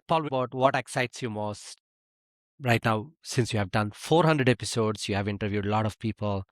Paul, about what excites you most right now, since you have done 400 episodes, you have interviewed a lot of people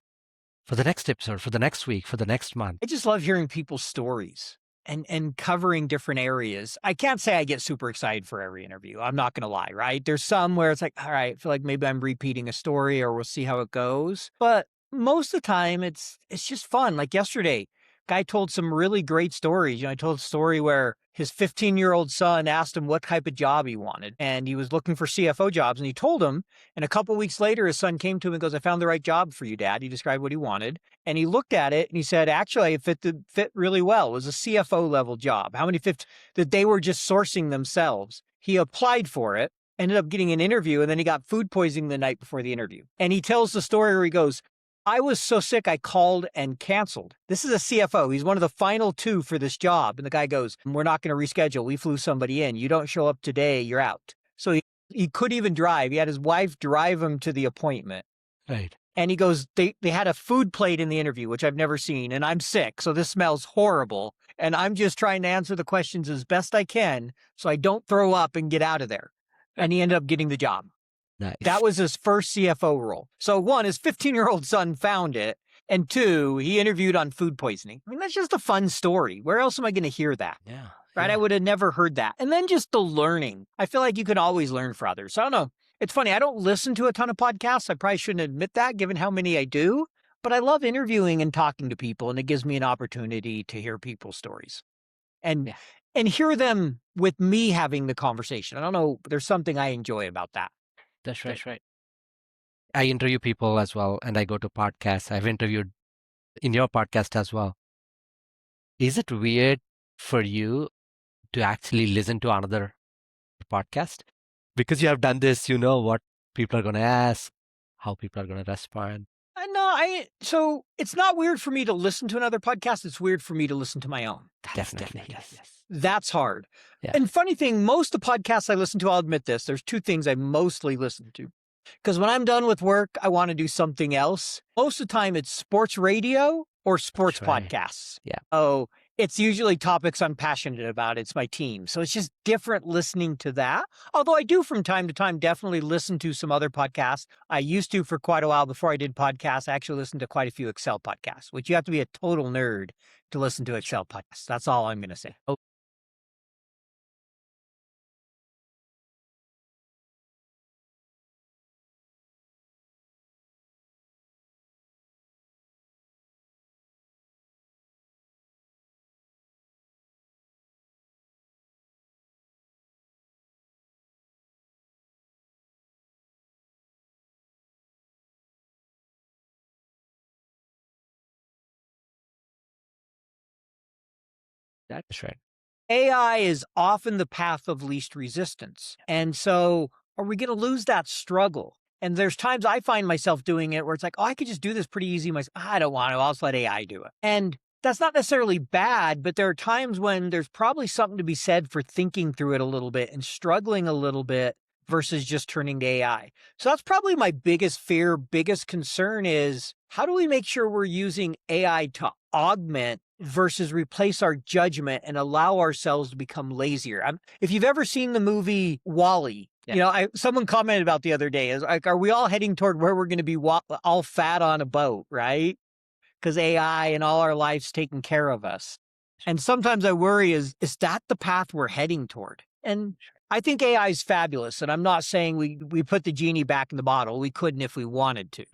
for the next episode, for the next week, for the next month. I just love hearing people's stories and covering different areas. I can't say I get super excited for every interview. I'm not going to lie, right? There's some where it's like, all right, I feel like maybe I'm repeating a story or we'll see how it goes. But most of the time it's just fun. Like yesterday, guy told some really great stories. I told a story where his 15-year-old son asked him what type of job he wanted, and he was looking for CFO jobs, and he told him, and a couple weeks later, his son came to him and goes, I found the right job for you, Dad. He described what he wanted, and he looked at it, and he said, actually, it fit really well. It was a CFO level job. How many that they were just sourcing themselves. He applied for it, ended up getting an interview, and then he got food poisoning the night before the interview. And he tells the story where he goes, I was so sick, I called and canceled. This is a CFO. He's one of the final two for this job. And the guy goes, we're not going to reschedule. We flew somebody in. You don't show up today, you're out. So he couldn't even drive. He had his wife drive him to the appointment. Right. And he goes, they had a food plate in the interview, which I've never seen. And I'm sick, so this smells horrible. And I'm just trying to answer the questions as best I can so I don't throw up and get out of there. And he ended up getting the job. Nice. That was his first CFO role. So one, his 15-year-old son found it. And two, he interviewed on food poisoning. I mean, that's just a fun story. Where else am I going to hear that? Yeah. Right? I would have never heard that. And then just the learning. I feel like you can always learn from others. So I don't know. It's funny. I don't listen to a ton of podcasts. I probably shouldn't admit that given how many I do. But I love interviewing and talking to people. And it gives me an opportunity to hear people's stories. And hear them with me having the conversation. I don't know. There's something I enjoy about that. That's right. I interview people as well, and I go to podcasts. I've interviewed in your podcast as well. Is it weird for you to actually listen to another podcast? Because you have done this, you know what people are going to ask, how people are going to respond. So it's not weird for me to listen to another podcast. It's weird for me to listen to my own. Definitely. Yes. That's hard. Yeah. And funny thing, most of the podcasts I listen to, I'll admit this, there's two things I mostly listen to. Because when I'm done with work, I want to do something else. Most of the time it's sports radio or sports podcasts. Yeah. Oh, it's usually topics I'm passionate about. It's my team. So it's just different listening to that. Although I do from time to time definitely listen to some other podcasts. I used to for quite a while before I did podcasts. I actually listened to quite a few Excel podcasts, which you have to be a total nerd to listen to Excel podcasts. That's all I'm going to say. Oh. That's right. AI is often the path of least resistance. And so are we going to lose that struggle? And there's times I find myself doing it where it's like, oh, I could just do this pretty easy myself. I don't want to. I'll just let AI do it. And that's not necessarily bad, but there are times when there's probably something to be said for thinking through it a little bit and struggling a little bit versus just turning to AI. So that's probably my biggest fear, biggest concern is how do we make sure we're using AI to augment versus replace our judgment and allow ourselves to become lazier? If you've ever seen the movie WALL-E, someone commented about the other day, is like, are we all heading toward where we're going to be all fat on a boat, right? Because AI and all our life's taking care of us. And sometimes I worry, is that the path we're heading toward? And I think AI is fabulous. And I'm not saying we put the genie back in the bottle. We couldn't if we wanted to.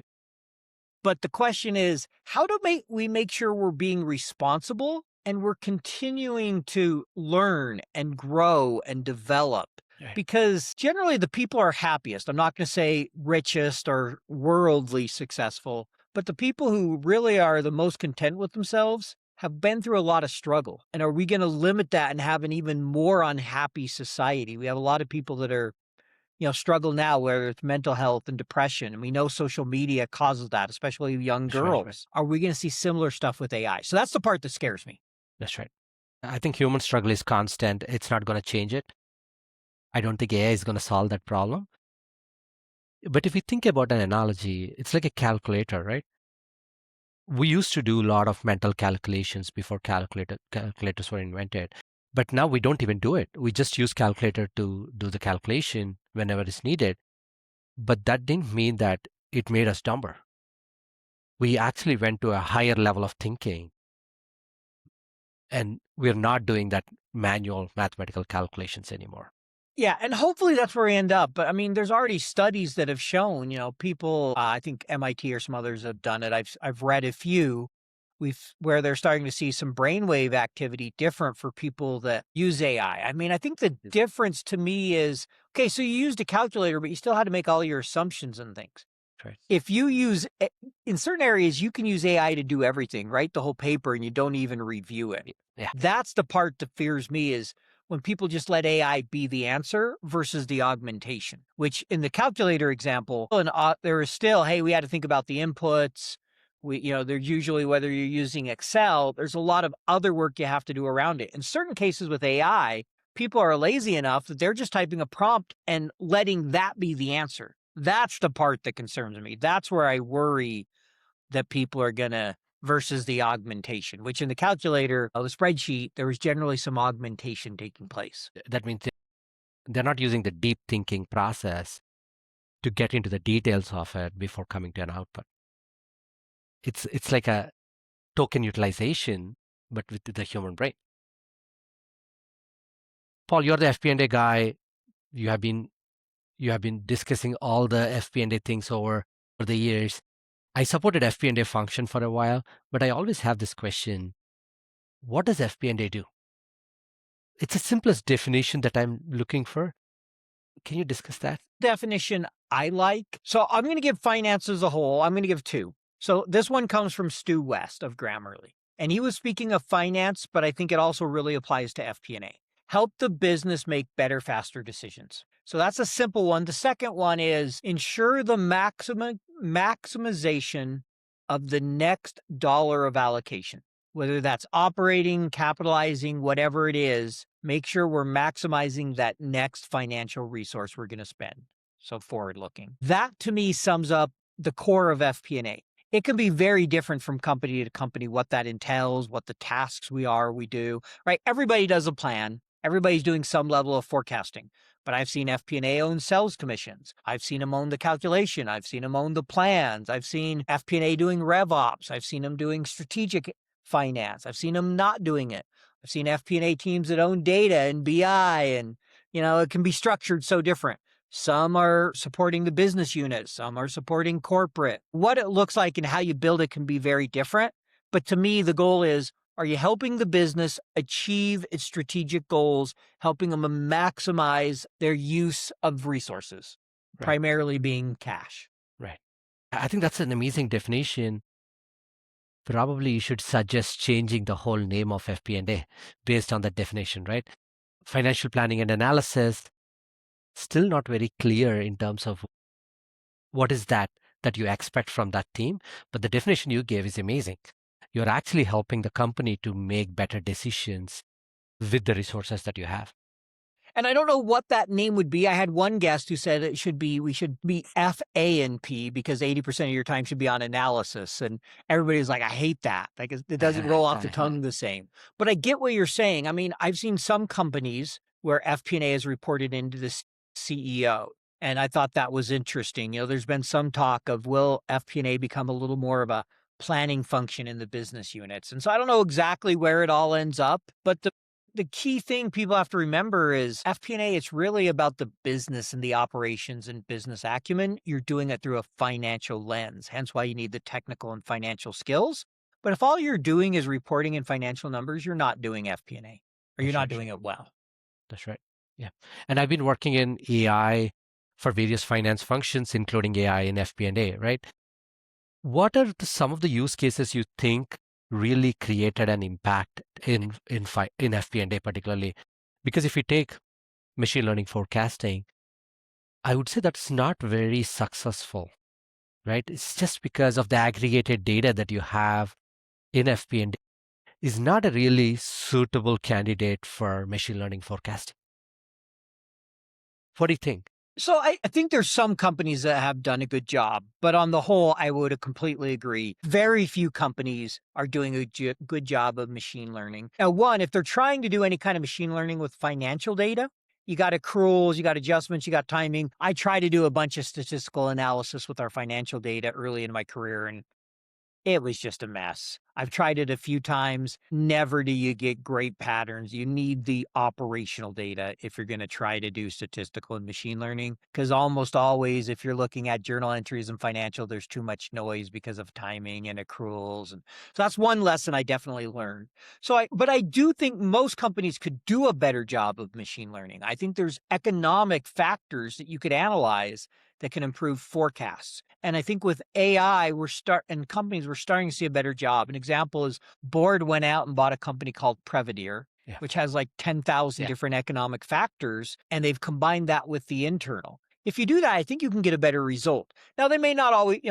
But the question is, how do we make sure we're being responsible and we're continuing to learn and grow and develop? Right. Because generally the people are happiest. I'm not going to say richest or worldly successful, but the people who really are the most content with themselves have been through a lot of struggle. And are we going to limit that and have an even more unhappy society? We have a lot of people that are struggle now, whether it's mental health and depression. And we know social media causes that, especially young girls. Right. Are we going to see similar stuff with AI? So that's the part that scares me. That's right. I think human struggle is constant. It's not going to change it. I don't think AI is going to solve that problem. But if we think about an analogy, it's like a calculator, right? We used to do a lot of mental calculations before calculators were invented. But now we don't even do it. We just use calculator to do the calculation whenever it's needed. But that didn't mean that it made us dumber. We actually went to a higher level of thinking, and we're not doing that manual mathematical calculations anymore. Yeah, and hopefully that's where we end up. But I mean, there's already studies that have shown, people. I think MIT or some others have done it. I've read a few. Where they're starting to see some brainwave activity different for people that use AI. I mean, I think the difference to me is okay. So you used a calculator, but you still had to make all your assumptions and things. Right. If you use in certain areas, you can use AI to do everything, write the whole paper, and you don't even review it. Yeah. That's the part that fears me is when people just let AI be the answer versus the augmentation, which in the calculator example, there is still, hey, we had to think about the inputs. There's usually, whether you're using Excel, there's a lot of other work you have to do around it. In certain cases with AI, people are lazy enough that they're just typing a prompt and letting that be the answer. That's the part that concerns me. That's where I worry that people are going to versus the augmentation, which in the calculator, the spreadsheet, there was generally some augmentation taking place. That means they're not using the deep thinking process to get into the details of it before coming to an output. It's like a token utilization, but with the human brain. Paul, you're the FP&A guy. You have been discussing all the FP&A things over the years. I supported FP&A function for a while, but I always have this question: what does FP&A do? It's the simplest definition that I'm looking for. Can you discuss that? Definition I like. So I'm going to give finance as a whole. I'm going to give two. So this one comes from Stu West of Grammarly. And he was speaking of finance, but I think it also really applies to FP&A. Help the business make better, faster decisions. So that's a simple one. The second one is ensure the maximization of the next dollar of allocation. Whether that's operating, capitalizing, whatever it is, make sure we're maximizing that next financial resource we're going to spend. So forward looking. That to me sums up the core of FP&A. It can be very different from company to company, what that entails, what the tasks we do, right? Everybody does a plan. Everybody's doing some level of forecasting. But I've seen FP&A own sales commissions. I've seen them own the calculation. I've seen them own the plans. I've seen FP&A doing RevOps. I've seen them doing strategic finance. I've seen them not doing it. I've seen FP&A teams that own data and BI, and it can be structured so different. Some are supporting the business unit, some are supporting corporate. What it looks like and how you build it can be very different. But to me, the goal is, are you helping the business achieve its strategic goals, helping them maximize their use of resources, primarily being cash? Right. I think that's an amazing definition. Probably you should suggest changing the whole name of FP&A based on that definition, right? Financial planning and analysis, still not very clear in terms of what is that you expect from that team. But the definition you gave is amazing. You're actually helping the company to make better decisions with the resources that you have. And I don't know what that name would be. I had one guest who said we should be FA&P because 80% of your time should be on analysis. And everybody's like, I hate that. Like it doesn't roll off the tongue the same. But I get what you're saying. I mean, I've seen some companies where FP&A is reported into the CEO. And I thought that was interesting. There's been some talk of, will FP&A become a little more of a planning function in the business units? And so I don't know exactly where it all ends up, but the key thing people have to remember is FP&A, it's really about the business and the operations and business acumen. You're doing it through a financial lens, hence why you need the technical and financial skills. But if all you're doing is reporting in financial numbers, you're not doing FP&A, or you're not doing it well. That's right. Yeah. And I've been working in AI for various finance functions, including AI in FP&A, right? What are some of the use cases you think really created an impact in FP&A particularly? Because if you take machine learning forecasting, I would say that's not very successful, right? It's just because of the aggregated data that you have in FP&A is not a really suitable candidate for machine learning forecasting. What do you think? So I think there's some companies that have done a good job, but on the whole, I would completely agree. Very few companies are doing a good job of machine learning. Now, one, if they're trying to do any kind of machine learning with financial data, you got accruals, you got adjustments, you got timing. I try to do a bunch of statistical analysis with our financial data early in my career, and it was just a mess. I've tried it a few times. Never do you get great patterns. You need the operational data if you're going to try to do statistical and machine learning. Because almost always, if you're looking at journal entries and financial, there's too much noise because of timing and accruals. And so that's one lesson I definitely learned. But I do think most companies could do a better job of machine learning. I think there's economic factors that you could analyze that can improve forecasts. And I think with AI, companies we're starting to see a better job. An example is Board went out and bought a company called Prevadier, Yeah. which has like 10,000 different economic factors, and they've combined that with the internal. If you do that, I think you can get a better result. Now, they may not always,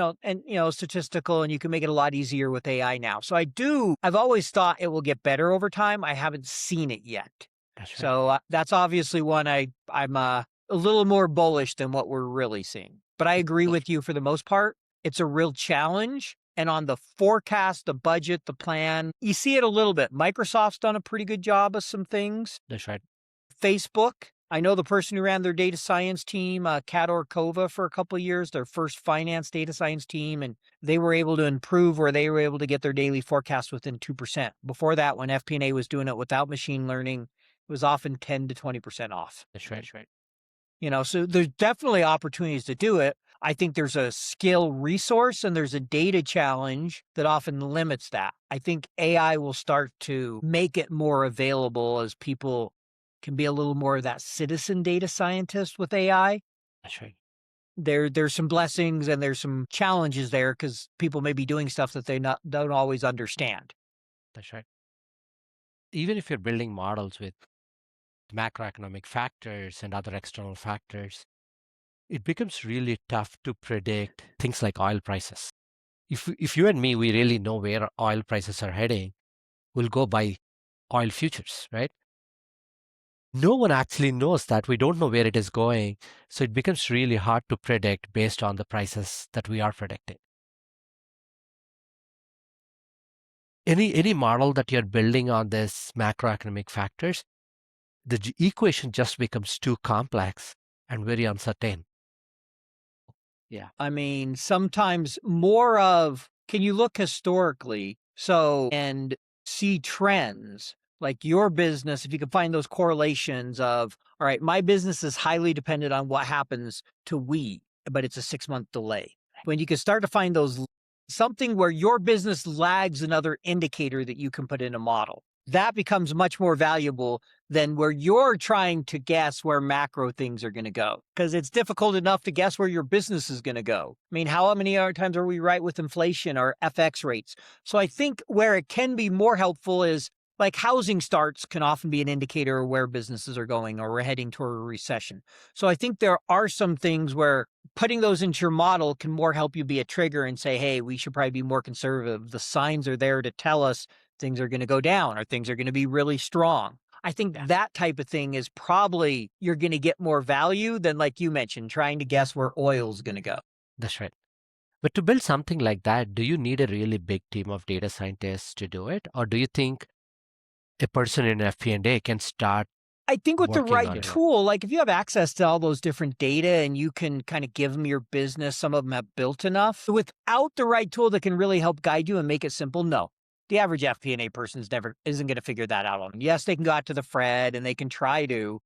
statistical, and you can make it a lot easier with AI now. So I've always thought it will get better over time. I haven't seen it yet. That's right. So that's obviously one I'm a little more bullish than what we're really seeing. But I agree with you for the most part. It's a real challenge. And on the forecast, the budget, the plan, you see it a little bit. Microsoft's done a pretty good job of some things. That's right. Facebook, I know the person who ran their data science team, Kat Orkova, for a couple of years, their first finance data science team, and they were able to improve where they were able to get their daily forecast within 2%. Before that, when FP&A was doing it without machine learning, it was often 10 to 20% off. That's right. So there's definitely opportunities to do it. I think there's a skill resource and there's a data challenge that often limits that. I think AI will start to make it more available as people can be a little more of that citizen data scientist with AI. That's right. There's some blessings and there's some challenges there because people may be doing stuff that don't always understand. That's right. Even if you're building models with macroeconomic factors and other external factors, it becomes really tough to predict things like oil prices. If you and me, we really know where oil prices are heading, we'll go buy oil futures, right? No one actually knows that. We don't know where it is going. So it becomes really hard to predict based on the prices that we are predicting. Any model that you're building on this macroeconomic factors, the equation just becomes too complex and very uncertain. Yeah. I mean, sometimes can you look historically and see trends like your business, if you can find those correlations of, all right, my business is highly dependent on what happens to wheat, but it's a 6-month delay. When you can start to find something where your business lags another indicator that you can put in a model, that becomes much more valuable than where you're trying to guess where macro things are going to go. Because it's difficult enough to guess where your business is going to go. I mean, how many other times are we right with inflation or FX rates? So I think where it can be more helpful is like housing starts can often be an indicator of where businesses are going or we're heading toward a recession. So I think there are some things where putting those into your model can more help you be a trigger and say, hey, we should probably be more conservative. The signs are there to tell us things are going to go down or things are going to be really strong. I think that type of thing is probably you're going to get more value than, like you mentioned, trying to guess where oil's going to go. That's right. But to build something like that, do you need a really big team of data scientists to do it? Or do you think a person in FP&A can start? I think with the working on right it? tool, like if you have access to all those different data and you can kind of give them your business, some of them have built enough. Without the right tool that can really help guide you and make it simple, no. The average FP&A person isn't going to figure that out on them. Yes, they can go out to the Fred and they can try to,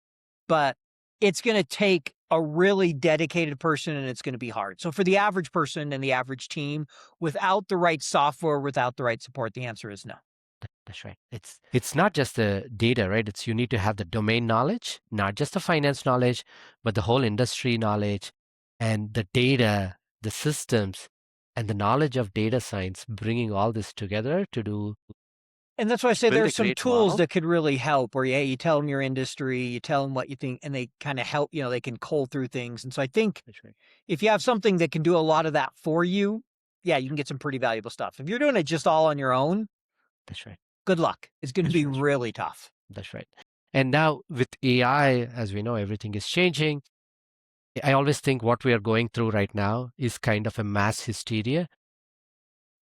but it's going to take a really dedicated person and it's going to be hard. So for the average person and the average team, without the right software, without the right support, the answer is no. That's right. It's not just the data, right? You need to have the domain knowledge, not just the finance knowledge, but the whole industry knowledge and the data, the systems, and the knowledge of data science, bringing all this together to do. And that's why I say Build a there's some great tools model. that could really help where, you tell them your industry, you tell them what you think, and they kind of help, they can cull through things. And so I think That's right. if you have something that can do a lot of that for you, yeah, you can get some pretty valuable stuff. If you're doing it just all on your own, That's right. good luck. It's going to be really tough. That's right. And now with AI, as we know, everything is changing. I always think what we are going through right now is kind of a mass hysteria.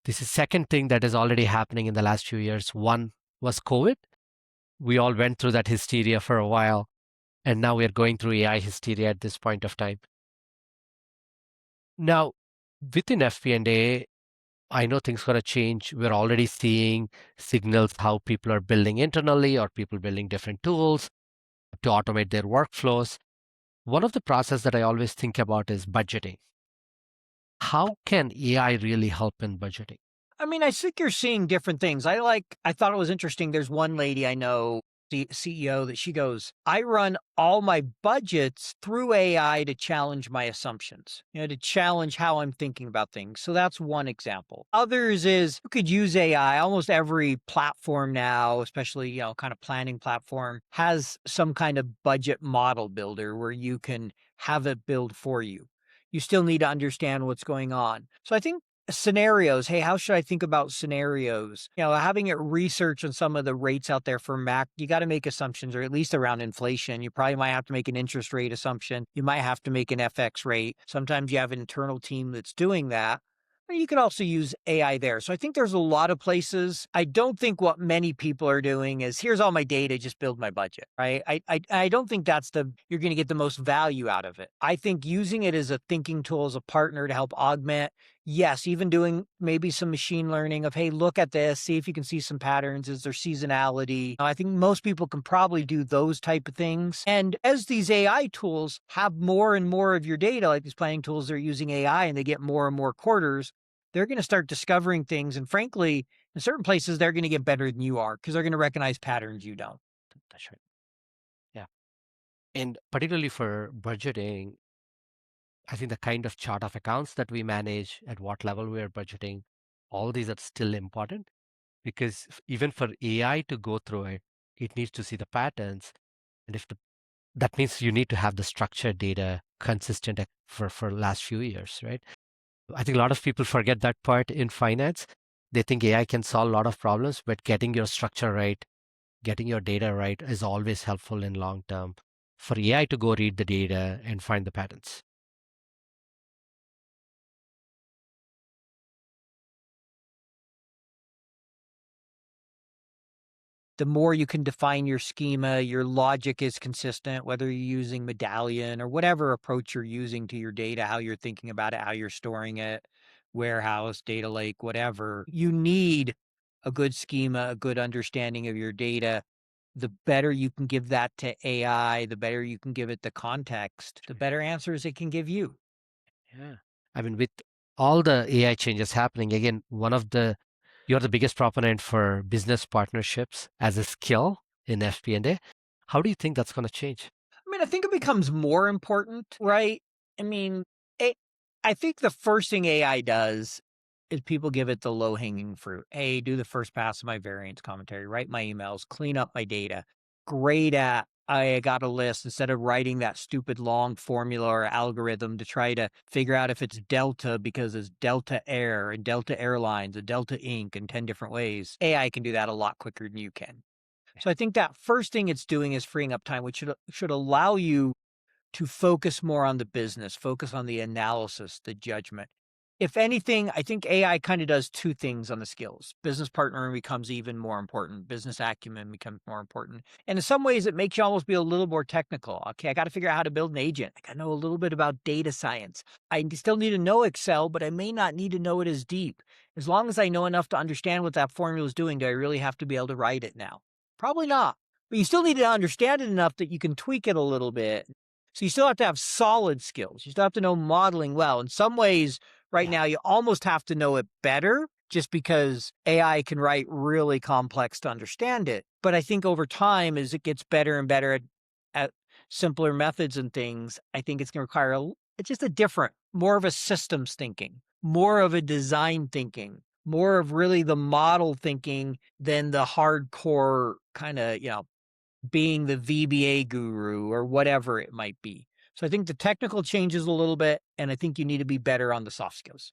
This is second thing that is already happening in the last few years. One was COVID. We all went through that hysteria for a while, and now we are going through AI hysteria at this point of time. Now, within FP&A, I know things are going to change. We're already seeing signals how people are building internally or people building different tools to automate their workflows. One of the process that I always think about is budgeting. How can AI really help in budgeting? I mean, I think you're seeing different things. I thought it was interesting. There's one lady I know, the CEO, that she goes, I run all my budgets through AI to challenge my assumptions, to challenge how I'm thinking about things. So that's one example. Others is you could use AI. Almost every platform now, especially, kind of planning platform, has some kind of budget model builder where you can have it build for you. You still need to understand what's going on. So I think scenarios. Hey, how should I think about scenarios? Having it research on some of the rates out there for Mac, you got to make assumptions, or at least around inflation. You probably might have to make an interest rate assumption. You might have to make an FX rate. Sometimes you have an internal team that's doing that. Or you could also use AI there. So I think there's a lot of places. I don't think what many people are doing is here's all my data, just build my budget, right? I don't think you're going to get the most value out of it. I think using it as a thinking tool, as a partner to help augment. Yes, even doing maybe some machine learning of, hey, look at this, see if you can see some patterns. Is there seasonality? I think most people can probably do those type of things. And as these AI tools have more and more of your data, like these planning tools are using AI and they get more and more quarters, they're going to start discovering things. And frankly, in certain places, they're going to get better than you are because they're going to recognize patterns you don't. That's right. Yeah. And particularly for budgeting, I think the kind of chart of accounts that we manage, at what level we are budgeting, all these are still important because even for AI to go through it, it needs to see the patterns. And that means you need to have the structured data consistent for last few years, right? I think a lot of people forget that part in finance. They think AI can solve a lot of problems, but getting your structure right, getting your data right is always helpful in long term for AI to go read the data and find the patterns. The more you can define your schema, your logic is consistent, whether you're using Medallion or whatever approach you're using to your data, how you're thinking about it, how you're storing it, warehouse, data lake, whatever. You need a good schema, a good understanding of your data. The better you can give that to AI, the better you can give it the context, the better answers it can give you. Yeah. I mean, with all the AI changes happening, again, you're the biggest proponent for business partnerships as a skill in FP&A. How do you think that's going to change? I mean, I think it becomes more important, right? I mean, I think the first thing AI does is people give it the low hanging fruit. Hey, do the first pass of my variance commentary, write my emails, clean up my data. Great at, I got a list instead of writing that stupid long formula or algorithm to try to figure out if it's Delta because it's Delta Air and Delta Airlines and Delta Inc. in 10 different ways. AI can do that a lot quicker than you can. So I think that first thing it's doing is freeing up time, which should allow you to focus more on the business, focus on the analysis, the judgment. If anything, I think AI kind of does two things on the skills. Business partnering becomes even more important. Business acumen becomes more important. And in some ways, it makes you almost be a little more technical. Okay, I got to figure out how to build an agent. I got to know a little bit about data science. I still need to know Excel, but I may not need to know it as deep. As long as I know enough to understand what that formula is doing, do I really have to be able to write it now? Probably not. But you still need to understand it enough that you can tweak it a little bit. So you still have to have solid skills. You still have to know modeling well. In some ways, right now, you almost have to know it better just because AI can write really complex to understand it. But I think over time, as it gets better and better at simpler methods and things, I think it's going to require it's just a different, more of a systems thinking, more of a design thinking, more of really the model thinking than the hardcore kind of, being the VBA guru or whatever it might be. So I think the technical changes a little bit, and I think you need to be better on the soft skills.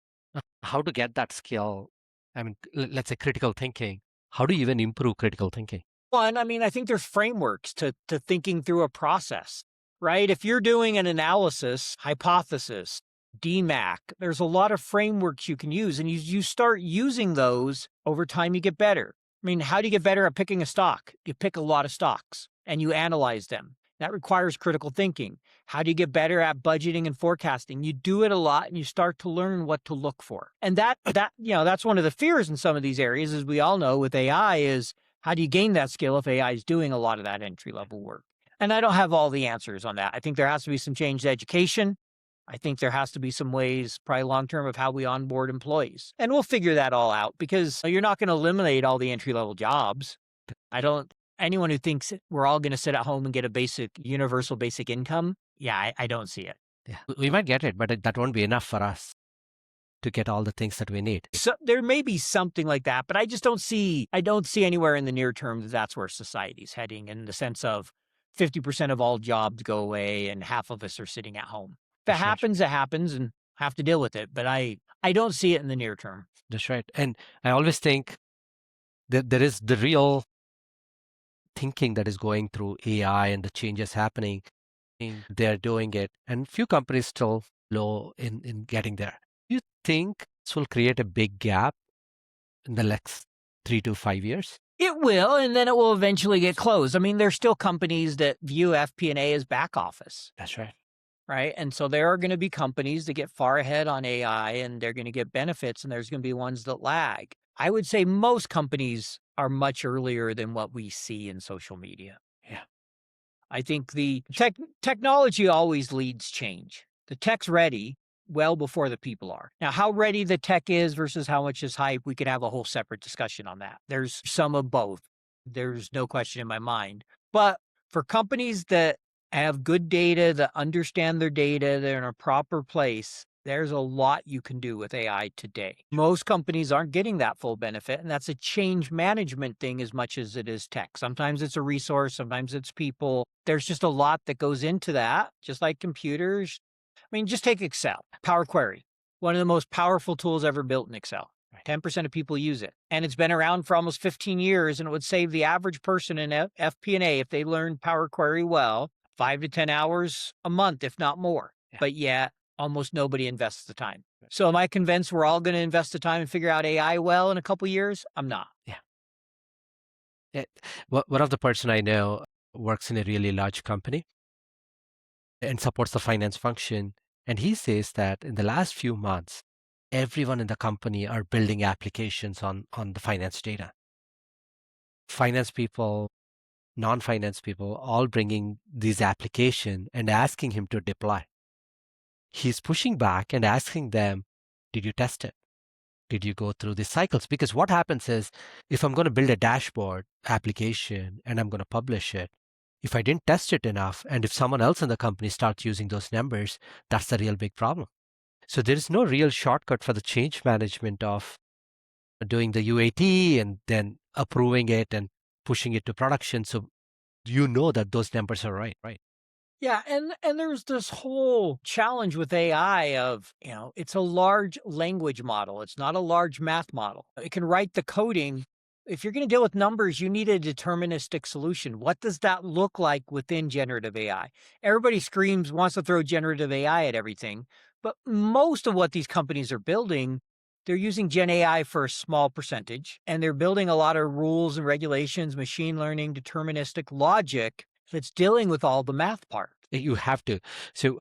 How to get that skill? I mean, let's say critical thinking. How do you even improve critical thinking? One, I mean, I think there's frameworks to thinking through a process. right? If you're doing an analysis, hypothesis, DMAC, there's a lot of frameworks you can use, and you start using those over time, you get better. I mean, how do you get better at picking a stock? You pick a lot of stocks and you analyze them. That requires critical thinking. How do you get better at budgeting and forecasting? You do it a lot and you start to learn what to look for. And that's one of the fears in some of these areas, as we all know with AI, is how do you gain that skill if AI is doing a lot of that entry-level work? And I don't have all the answers on that. I think there has to be some changed education. I think there has to be some ways, probably long-term, of how we onboard employees. And we'll figure that all out because you're not going to eliminate all the entry-level jobs. Anyone who thinks we're all going to sit at home and get a universal basic income, I don't see it. Yeah, we might get it, but that won't be enough for us to get all the things that we need. So there may be something like that, but I don't see anywhere in the near term that that's where society's heading, in the sense of 50% of all jobs go away and half of us are sitting at home. If it happens, it happens, and have to deal with it. But I don't see it in the near term. That's right. And I always think that there is the real thinking that is going through AI and the changes happening. They're doing it, and few companies still low in getting there. Do you think this will create a big gap in the next 3 to 5 years? It will, and then it will eventually get closed. I mean, there's still companies that view FP&A as back office. That's right. Right. And so there are going to be companies that get far ahead on AI and they're going to get benefits, and there's going to be ones that lag. I would say most companies are much earlier than what we see in social media. Yeah. I think the technology always leads change. The tech's ready well before the people are. Now, how ready the tech is versus how much is hype, we could have a whole separate discussion on that. There's some of both. There's no question in my mind. But for companies that have good data, that understand their data, they're in a proper place, there's a lot you can do with AI today. Most companies aren't getting that full benefit, and that's a change management thing as much as it is tech. Sometimes it's a resource, sometimes it's people. There's just a lot that goes into that, just like computers. I mean, just take Excel, Power Query, one of the most powerful tools ever built in Excel. 10% of people use it. And it's been around for almost 15 years, and it would save the average person in FP&A, if they learned Power Query well, 5 to 10 hours a month, if not more. Yeah. But yet, almost nobody invests the time. So am I convinced we're all going to invest the time and figure out AI well in a couple of years? I'm not. Yeah. One of the person I know works in a really large company and supports the finance function. And he says that in the last few months, everyone in the company are building applications on the finance data. Finance people, non-finance people, all bringing these applications and asking him to deploy. He's pushing back and asking them, did you test it? Did you go through the cycles? Because what happens is, if I'm going to build a dashboard application and I'm going to publish it, if I didn't test it enough, and if someone else in the company starts using those numbers, that's the real big problem. So there is no real shortcut for the change management of doing the UAT and then approving it and pushing it to production. So you know that those numbers are right. Yeah, and there's this whole challenge with AI of, it's a large language model. It's not a large math model. It can write the coding. If you're going to deal with numbers, you need a deterministic solution. What does that look like within generative AI? Everybody wants to throw generative AI at everything, but most of what these companies are building, they're using Gen AI for a small percentage, and they're building a lot of rules and regulations, machine learning, deterministic logic that's dealing with all the math part. You have to. So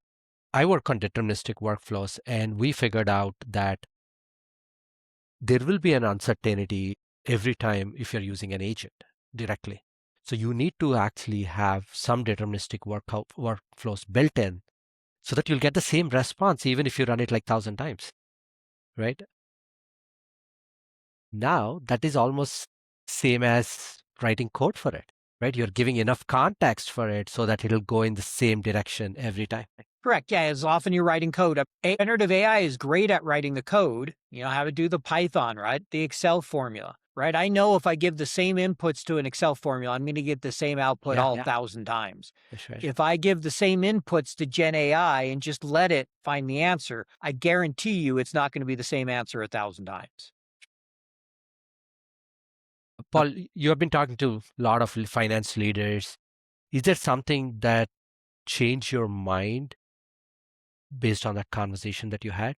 I work on deterministic workflows, and we figured out that there will be an uncertainty every time if you're using an agent directly. So you need to actually have some deterministic workflows built in so that you'll get the same response even if you run it like 1,000 times, right? Now, that is almost same as writing code for it. Right? You're giving enough context for it so that it'll go in the same direction every time. Correct. Yeah, as often you're writing code. Generative AI is great at writing the code, how to do the Python, right? The Excel formula, right? I know if I give the same inputs to an Excel formula, I'm going to get the same output 1,000 times. That's right. If I give the same inputs to Gen AI and just let it find the answer, I guarantee you it's not going to be the same answer 1,000 times. Paul, you have been talking to a lot of finance leaders. Is there something that change your mind based on that conversation that you had?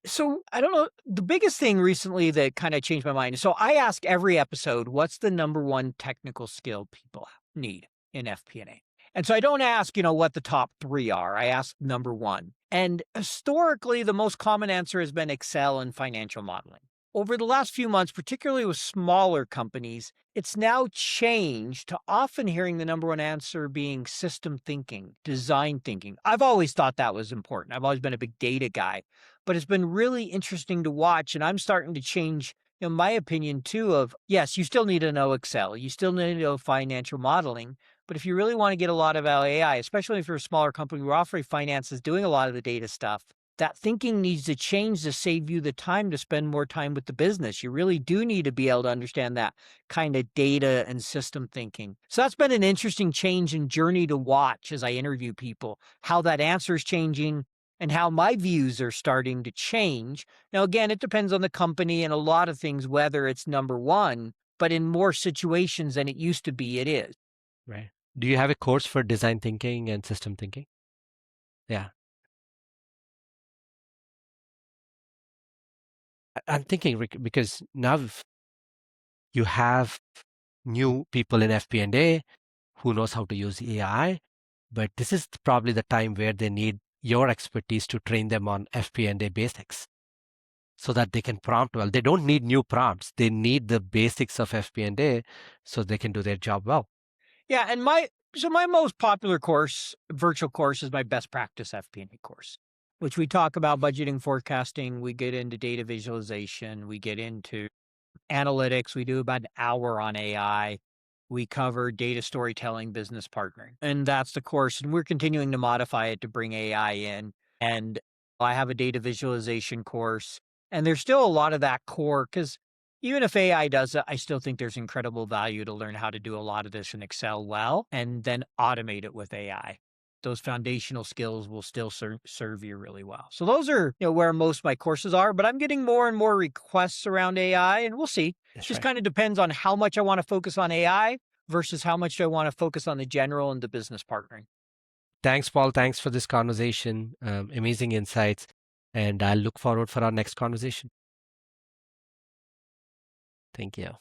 So I don't know. The biggest thing recently that kind of changed my mind. So I ask every episode, what's the number one technical skill people need in FP&A? And so I don't ask, what the top 3 are. I ask number 1. And historically, the most common answer has been Excel and financial modeling. Over the last few months, particularly with smaller companies, it's now changed to often hearing the number 1 answer being system thinking, design thinking. I've always thought that was important. I've always been a big data guy, but it's been really interesting to watch. And I'm starting to change, my opinion too of, yes, you still need to know Excel. You still need to know financial modeling. But if you really want to get a lot of AI, especially if you're a smaller company where offering finance is doing a lot of the data stuff, that thinking needs to change to save you the time to spend more time with the business. You really do need to be able to understand that kind of data and system thinking. So that's been an interesting change and journey to watch as I interview people, how that answer is changing and how my views are starting to change. Now, again, it depends on the company and a lot of things, whether it's number 1, but in more situations than it used to be, it is. Right. Do you have a course for design thinking and system thinking? Yeah. I'm thinking, Rick, because now you have new people in FP&A who knows how to use AI, but this is probably the time where they need your expertise to train them on FP&A basics so that they can prompt well. They don't need new prompts. They need the basics of FP&A so they can do their job well. Yeah, and my most popular course, virtual course, is my best practice FP&A course, which we talk about budgeting, forecasting. We get into data visualization. We get into analytics. We do about an hour on AI. We cover data storytelling, business partnering, and that's the course. And we're continuing to modify it to bring AI in. And I have a data visualization course, and there's still a lot of that core because even if AI does it, I still think there's incredible value to learn how to do a lot of this in Excel well and then automate it with AI. Those foundational skills will still serve you really well. So those are where most of my courses are, but I'm getting more and more requests around AI, and we'll see. That's Just right. kind of depends on how much I want to focus on AI versus how much I want to focus on the general and the business partnering. Thanks, Paul. Thanks for this conversation. Amazing insights. And I look forward for our next conversation. Thank you.